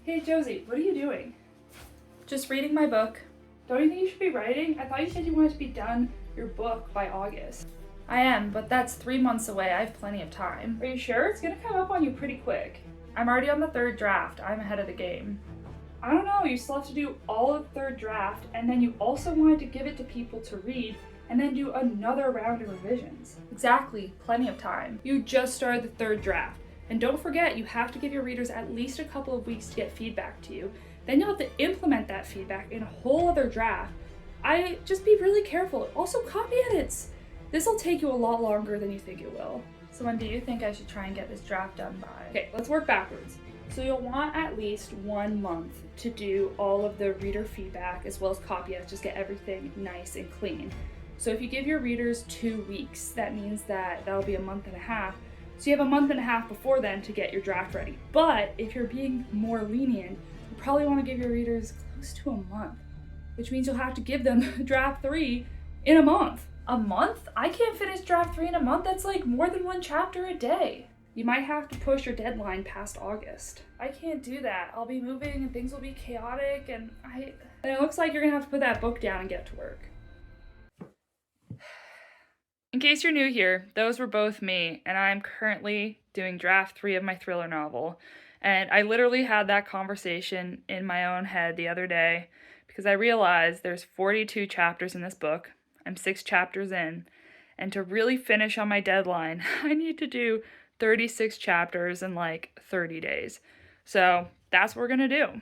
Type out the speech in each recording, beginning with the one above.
Hey Josie, what are you doing? Just reading my book. Don't you think you should be writing? I thought you said you wanted to be done your book by August. I am, but that's 3 months away. I have plenty of time. Are you sure? It's gonna come up on you pretty quick. I'm already on the 3rd draft. I'm ahead of the game. I don't know, you still have to do all of the 3rd draft, and then you also wanted to give it to people to read, and then do another round of revisions. Exactly, plenty of time. You just started the 3rd draft. And don't forget, you have to give your readers at least a couple of weeks to get feedback to you. Then you'll have to implement that feedback in a whole other draft. Just be really careful. Also, copy edits. This will take you a lot longer than you think it will. So when do you think I should try and get this draft done by? Okay, let's work backwards. So you'll want at least 1 month to do all of the reader feedback as well as copy edits, just get everything nice and clean. So if you give your readers 2 weeks, that means that'll be a month and a half. So you have a month and a half before then to get your draft ready. But if you're being more lenient, you probably want to give your readers close to a month, which means you'll have to give them draft 3 in a month. A month? I can't finish draft 3 in a month. That's like more than 1 chapter a day. You might have to push your deadline past August. I can't do that. I'll be moving and things will be chaotic and it looks like you're gonna have to put that book down and get to work. In case you're new here, those were both me, and I'm currently doing draft 3 of my thriller novel. And I literally had that conversation in my own head the other day because I realized there's 42 chapters in this book. I'm 6 chapters in, and to really finish on my deadline, I need to do 36 chapters in like 30 days. So that's what we're gonna do.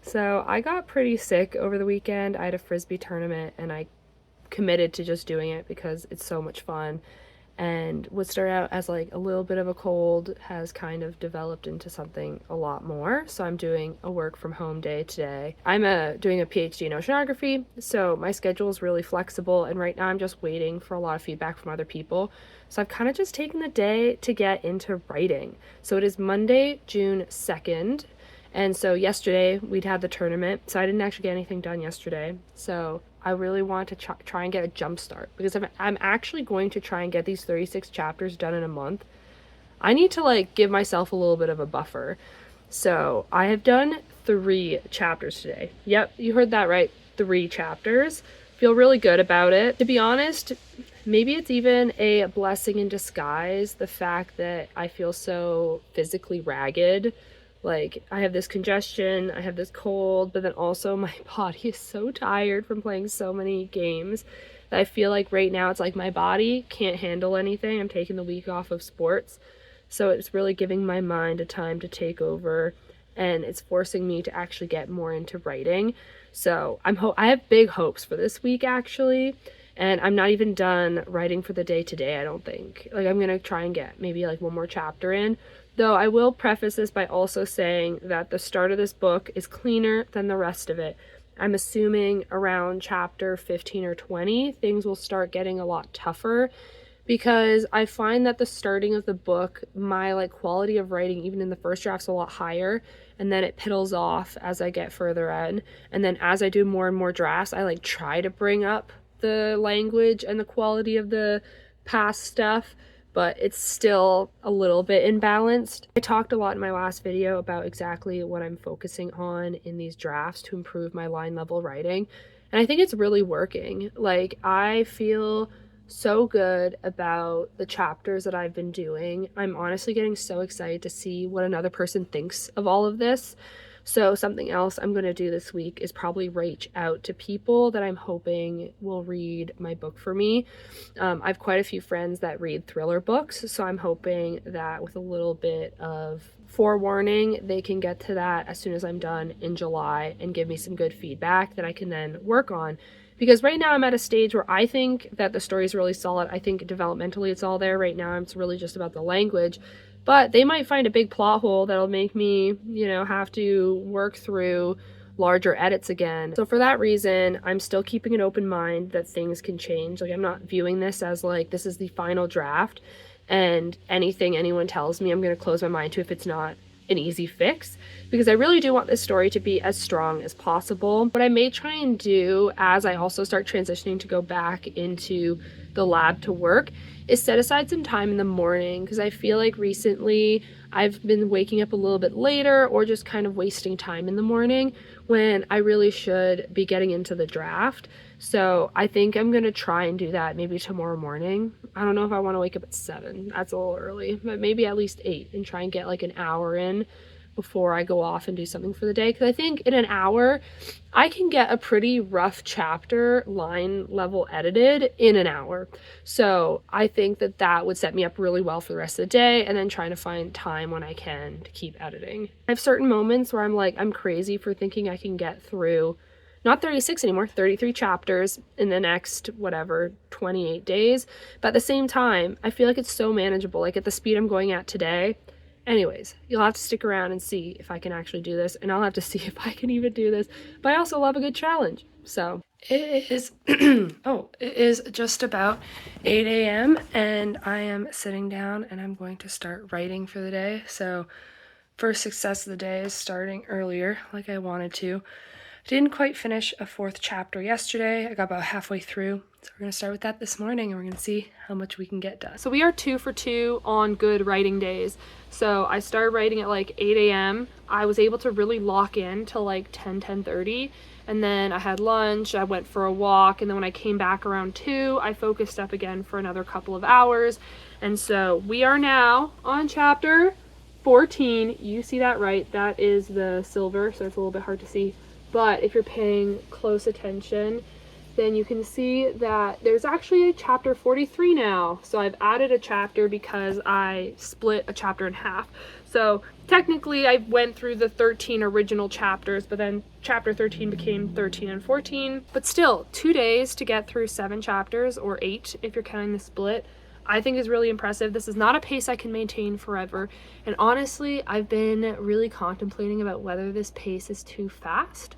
So I got pretty sick over the weekend. I had a Frisbee tournament and I committed to just doing it because it's so much fun. And what started out as like a little bit of a cold has kind of developed into something a lot more. So I'm doing a work from home day today. I'm doing a PhD in oceanography, so my schedule is really flexible, and right now I'm just waiting for a lot of feedback from other people. So I've kind of just taken the day to get into writing. So it is Monday, June 2nd. And so yesterday we'd had the tournament, so I didn't actually get anything done yesterday. So I really want to try and get a jump start because I'm actually going to try and get these 36 chapters done in a month. I need to like give myself a little bit of a buffer. So I have done 3 chapters today. Yep, you heard that right. 3 chapters. Feel really good about it. To be honest, maybe it's even a blessing in disguise, the fact that I feel so physically ragged. Like, I have this congestion, I have this cold, but then also my body is so tired from playing so many games that I feel like right now it's like my body can't handle anything. I'm taking the week off of sports, so it's really giving my mind a time to take over, and it's forcing me to actually get more into writing. So I have big hopes for this week, actually, and I'm not even done writing for the day today, I don't think. Like, I'm gonna try and get maybe like 1 more chapter in. Though I will preface this by also saying that the start of this book is cleaner than the rest of it. I'm assuming around chapter 15 or 20, things will start getting a lot tougher because I find that the starting of the book, my like quality of writing, even in the first draft, is a lot higher, and then it piddles off as I get further in. And then as I do more and more drafts, I like try to bring up the language and the quality of the past stuff, but it's still a little bit imbalanced. I talked a lot in my last video about exactly what I'm focusing on in these drafts to improve my line level writing, and I think it's really working. Like, I feel so good about the chapters that I've been doing. I'm honestly getting so excited to see what another person thinks of all of this. So something else I'm going to do this week is probably reach out to people that I'm hoping will read my book for me. I have quite a few friends that read thriller books, so I'm hoping that with a little bit of forewarning, they can get to that as soon as I'm done in July and give me some good feedback that I can then work on. Because right now I'm at a stage where I think that the story is really solid. I think developmentally it's all there. Right now it's really just about the language. But they might find a big plot hole that'll make me, have to work through larger edits again. So for that reason, I'm still keeping an open mind that things can change. Like, I'm not viewing this as like this is the final draft and anything anyone tells me I'm going to close my mind to if it's not an easy fix, because I really do want this story to be as strong as possible. What I may try and do as I also start transitioning to go back into the lab to work is set aside some time in the morning, because I feel like recently I've been waking up a little bit later or just kind of wasting time in the morning when I really should be getting into the draft. So I think I'm going to try and do that maybe tomorrow morning. I don't know if I want to wake up at 7. That's a little early, but maybe at least 8 and try and get like an hour in before I go off and do something for the day. Because I think in an hour, I can get a pretty rough chapter line level edited in an hour. So I think that that would set me up really well for the rest of the day, and then trying to find time when I can to keep editing. I have certain moments where I'm like, I'm crazy for thinking I can get through not 36 anymore, 33 chapters in the next, 28 days. But at the same time, I feel like it's so manageable, like at the speed I'm going at today. Anyways, you'll have to stick around and see if I can actually do this, and I'll have to see if I can even do this. But I also love a good challenge, so. It is, it is just about 8 a.m. and I am sitting down and I'm going to start writing for the day. So first success of the day is starting earlier like I wanted to. I didn't quite finish a 4th chapter yesterday. I got about halfway through. So we're going to start with that this morning, and we're going to see how much we can get done. So we are 2 for 2 on good writing days. So I started writing at like 8 a.m. I was able to really lock in till like 10:30. And then I had lunch, I went for a walk, and then when I came back around 2, I focused up again for another couple of hours. And so we are now on chapter 14. You see that right? That is the silver, so it's a little bit hard to see. But if you're paying close attention, then you can see that there's actually a chapter 43 now. So I've added a chapter because I split a chapter in half. So technically I went through the 13 original chapters, but then chapter 13 became 13 and 14. But still, 2 days to get through 7 chapters, or 8 if you're counting the split, I think is really impressive. This is not a pace I can maintain forever. And honestly, I've been really contemplating about whether this pace is too fast,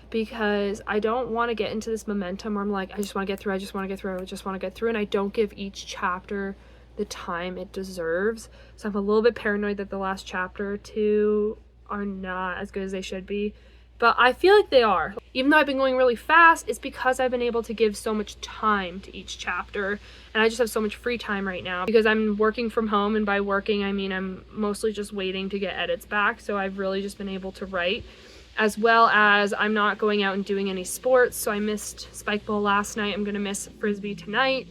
because I don't want to get into this momentum where I'm like, I just want to get through, and I don't give each chapter the time it deserves. So I'm a little bit paranoid that the last chapter or 2 are not as good as they should be. But I feel like they are. Even though I've been going really fast, it's because I've been able to give so much time to each chapter. And I just have so much free time right now because I'm working from home. And by working, I mean I'm mostly just waiting to get edits back. So I've really just been able to write. As well as I'm not going out and doing any sports. So I missed spike ball last night. I'm going to miss frisbee tonight.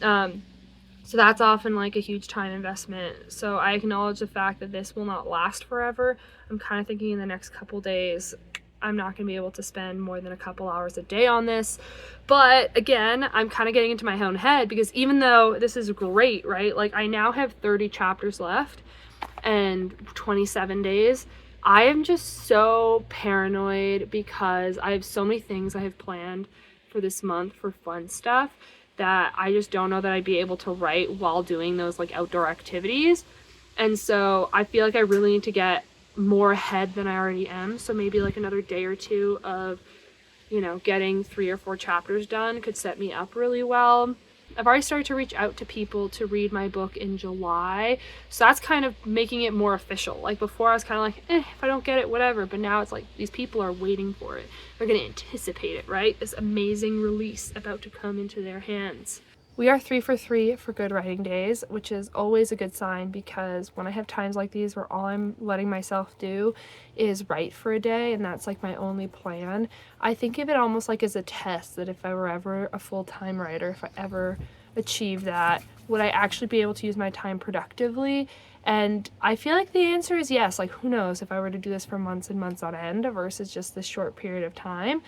So that's often like a huge time investment. So I acknowledge the fact that this will not last forever. I'm kind of thinking in the next couple days, I'm not going to be able to spend more than a couple hours a day on this. But again, I'm kind of getting into my own head, because even though this is great, right? Like I now have 30 chapters left and 27 days. I am just so paranoid because I have so many things I have planned for this month for fun stuff that I just don't know that I'd be able to write while doing those like outdoor activities. And so I feel like I really need to get more ahead than I already am. So maybe like another day or 2 of, getting 3 or 4 chapters done could set me up really well. I've already started to reach out to people to read my book in July. So that's kind of making it more official. Like before I was kind of like, if I don't get it, whatever. But now it's like these people are waiting for it. They're going to anticipate it, right? This amazing release about to come into their hands. We are 3 for 3 for good writing days, which is always a good sign, because when I have times like these where all I'm letting myself do is write for a day and that's like my only plan, I think of it almost like as a test that if I were ever a full-time writer, if I ever achieve that, would I actually be able to use my time productively? And I feel like the answer is yes. Like, who knows if I were to do this for months and months on end versus just this short period of time.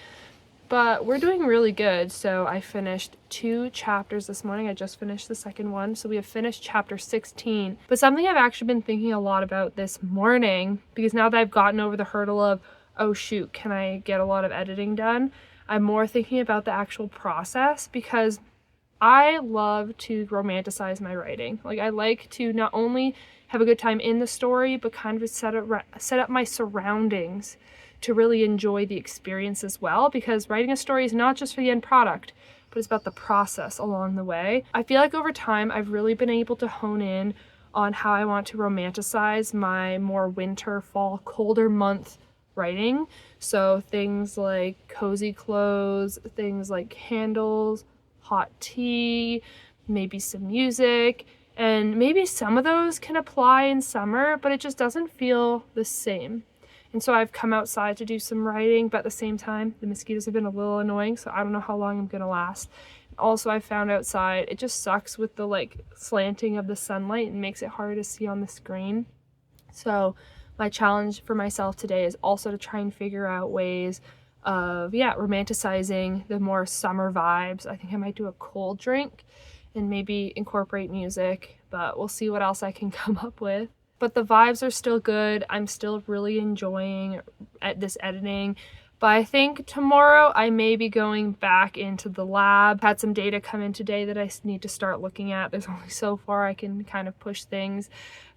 But we're doing really good. So I finished 2 chapters this morning. I just finished the second one. So we have finished chapter 16. But something I've actually been thinking a lot about this morning, because now that I've gotten over the hurdle of, oh shoot, can I get a lot of editing done? I'm more thinking about the actual process, because I love to romanticize my writing. Like I like to not only have a good time in the story, but kind of set up my surroundings to really enjoy the experience as well, because writing a story is not just for the end product, but it's about the process along the way. I feel like over time I've really been able to hone in on how I want to romanticize my more winter, fall, colder month writing. So things like cozy clothes, things like candles, hot tea, maybe some music, and maybe some of those can apply in summer, but it just doesn't feel the same. And so I've come outside to do some writing, but at the same time, the mosquitoes have been a little annoying, so I don't know how long I'm gonna last. Also, I found outside, it just sucks with the like slanting of the sunlight and makes it hard to see on the screen. So my challenge for myself today is also to try and figure out ways of, romanticizing the more summer vibes. I think I might do a cold drink and maybe incorporate music, but we'll see what else I can come up with. But the vibes are still good. I'm still really enjoying this editing. But I think tomorrow I may be going back into the lab. Had some data come in today that I need to start looking at. There's only so far I can kind of push things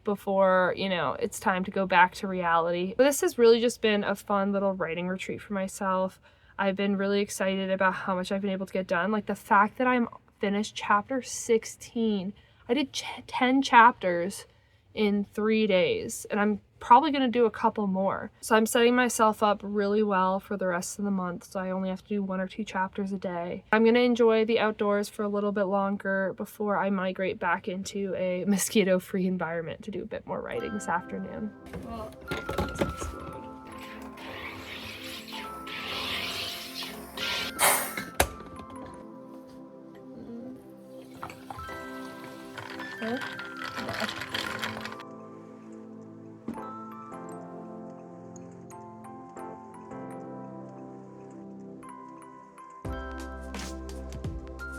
before, it's time to go back to reality. But this has really just been a fun little writing retreat for myself. I've been really excited about how much I've been able to get done. Like the fact that I'm finished chapter 16. I did 10 chapters in 3 days, and I'm probably going to do a couple more. So I'm setting myself up really well for the rest of the month, so I only have to do 1 or 2 chapters a day. I'm going to enjoy the outdoors for a little bit longer before I migrate back into a mosquito-free environment to do a bit more writing this afternoon. Well,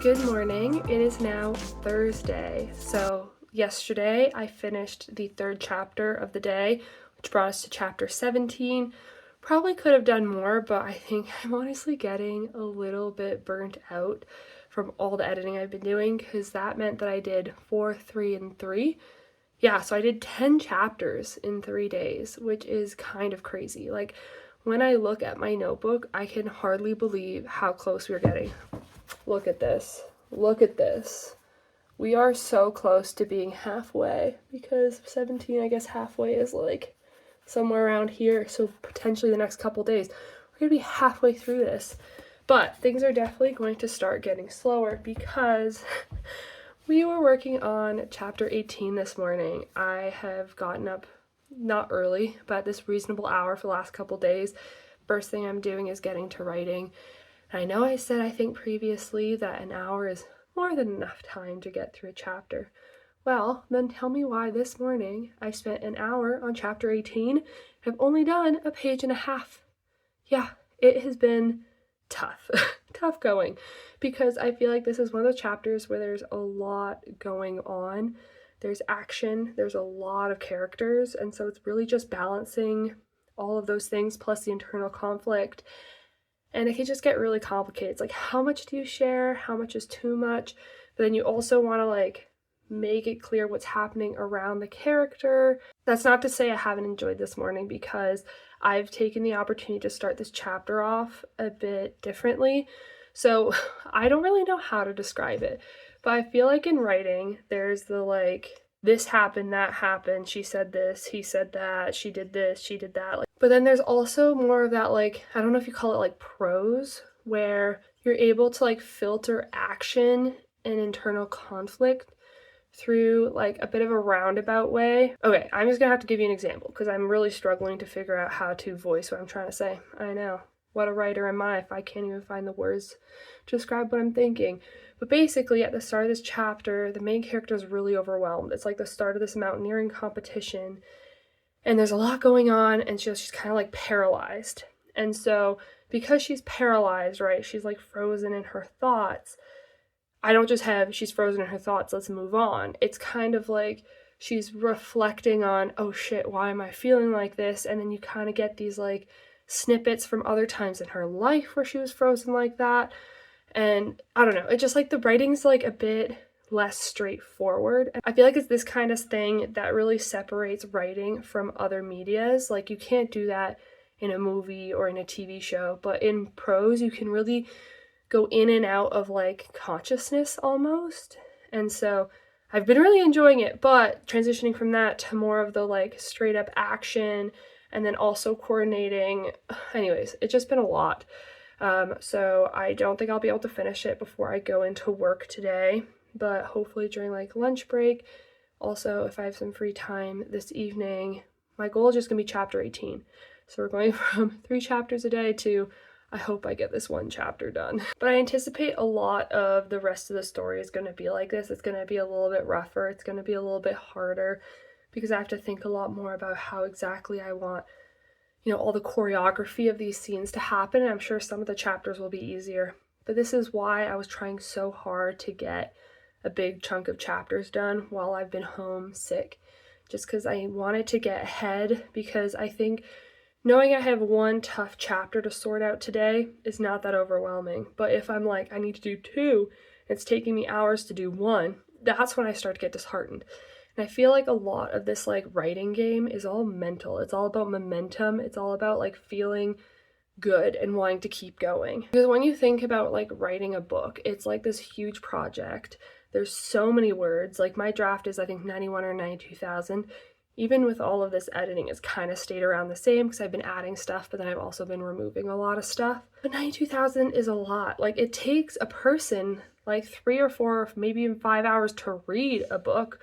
Good morning. It is now Thursday. So yesterday I finished the 3rd chapter of the day, which brought us to chapter 17. Probably could have done more, but I think I'm honestly getting a little bit burnt out from all the editing I've been doing, because that meant that I did 4, 3, and 3. Yeah, so I did 10 chapters in 3 days, which is kind of crazy. Like, when I look at my notebook, I can hardly believe how close we're getting. Look at this. Look at this. We are so close to being halfway, because 17, I guess halfway is like somewhere around here. So potentially the next couple days, we're going to be halfway through this. But things are definitely going to start getting slower because we were working on chapter 18 this morning. I have gotten up not early, but at this reasonable hour for the last couple days. First thing I'm doing is getting to writing. I know I said I think previously that an hour is more than enough time to get through a chapter. Well, then tell me why this morning I spent an hour on chapter 18 and have only done a page and a half. Yeah, it has been tough. Tough going, because I feel like this is one of those chapters where there's a lot going on. There's action, there's a lot of characters, and so it's really just balancing all of those things plus the internal conflict. And it can just get really complicated. It's like, how much do you share? How much is too much? But then you also want to like make it clear what's happening around the character. That's not to say I haven't enjoyed this morning, because I've taken the opportunity to start this chapter off a bit differently. So I don't really know how to describe it. But I feel like in writing, there's the like, this happened, that happened, she said this, he said that, she did this, she did that. But then there's also more of that, like, I don't know if you call it like prose, where you're able to like filter action and internal conflict through like a bit of a roundabout way. Okay, I'm just gonna have to give you an example because I'm really struggling to figure out how to voice what I'm trying to say. I know. What a writer am I if I can't even find the words to describe what I'm thinking. But basically, at the start of this chapter, the main character is really overwhelmed. It's like the start of this mountaineering competition, and there's a lot going on, and she's kind of like paralyzed. And so, because she's paralyzed, right, she's like frozen in her thoughts. I don't just have, she's frozen in her thoughts, let's move on. It's kind of like she's reflecting on, oh shit, why am I feeling like this? And then you kind of get these like snippets from other times in her life where she was frozen like that. And I don't know, it just like the writing's like a bit less straightforward. I feel like it's this kind of thing that really separates writing from other medias. Like you can't do that in a movie or in a TV show. But in prose, you can really go in and out of like consciousness almost. And so I've been really enjoying it, but transitioning from that to more of the like straight up action and then also coordinating. Anyways, it's just been a lot. So I don't think I'll be able to finish it before I go into work today, but hopefully during like lunch break. Also, if I have some free time this evening, my goal is just gonna be chapter 18. So we're going from 3 chapters a day to I hope I get this 1 chapter done. But I anticipate a lot of the rest of the story is going to be like this. It's going to be a little bit rougher. It's going to be a little bit harder because I have to think a lot more about how exactly I want, all the choreography of these scenes to happen. And I'm sure some of the chapters will be easier. But this is why I was trying so hard to get a big chunk of chapters done while I've been home sick. Just because I wanted to get ahead, because I think knowing I have 1 tough chapter to sort out today is not that overwhelming. But if I'm like, I need to do 2, it's taking me hours to do 1, that's when I start to get disheartened. And I feel like a lot of this like writing game is all mental. It's all about momentum. It's all about like feeling good and wanting to keep going. Because when you think about like writing a book, it's like this huge project. There's so many words. Like my draft is I think 91 or 92,000. Even with all of this editing, it's kind of stayed around the same because I've been adding stuff, but then I've also been removing a lot of stuff. But 92,000 is a lot. Like it takes a person like 3 or 4, maybe even 5 hours to read a book,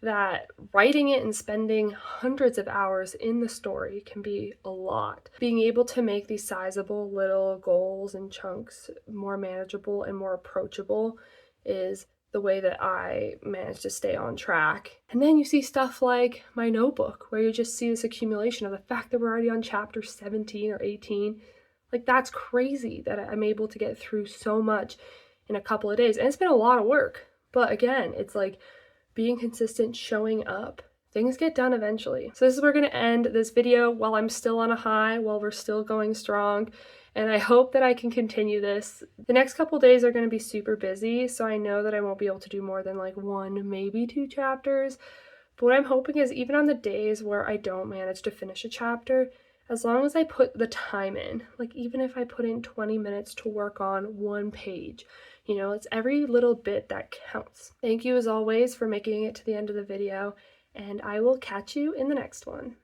that writing it and spending hundreds of hours in the story can be a lot. Being able to make these sizable little goals and chunks more manageable and more approachable is the way that I managed to stay on track. And then you see stuff like my notebook, where you just see this accumulation of the fact that we're already on chapter 17 or 18. Like that's crazy that I'm able to get through so much in a couple of days. And it's been a lot of work. But again, it's like being consistent, showing up. Things get done eventually. So this is where we're going to end this video while I'm still on a high, while we're still going strong. And I hope that I can continue this. The next couple days are going to be super busy, so I know that I won't be able to do more than like 1, maybe 2 chapters. But what I'm hoping is even on the days where I don't manage to finish a chapter, as long as I put the time in, like even if I put in 20 minutes to work on 1 page, it's every little bit that counts. Thank you as always for making it to the end of the video, and I will catch you in the next one.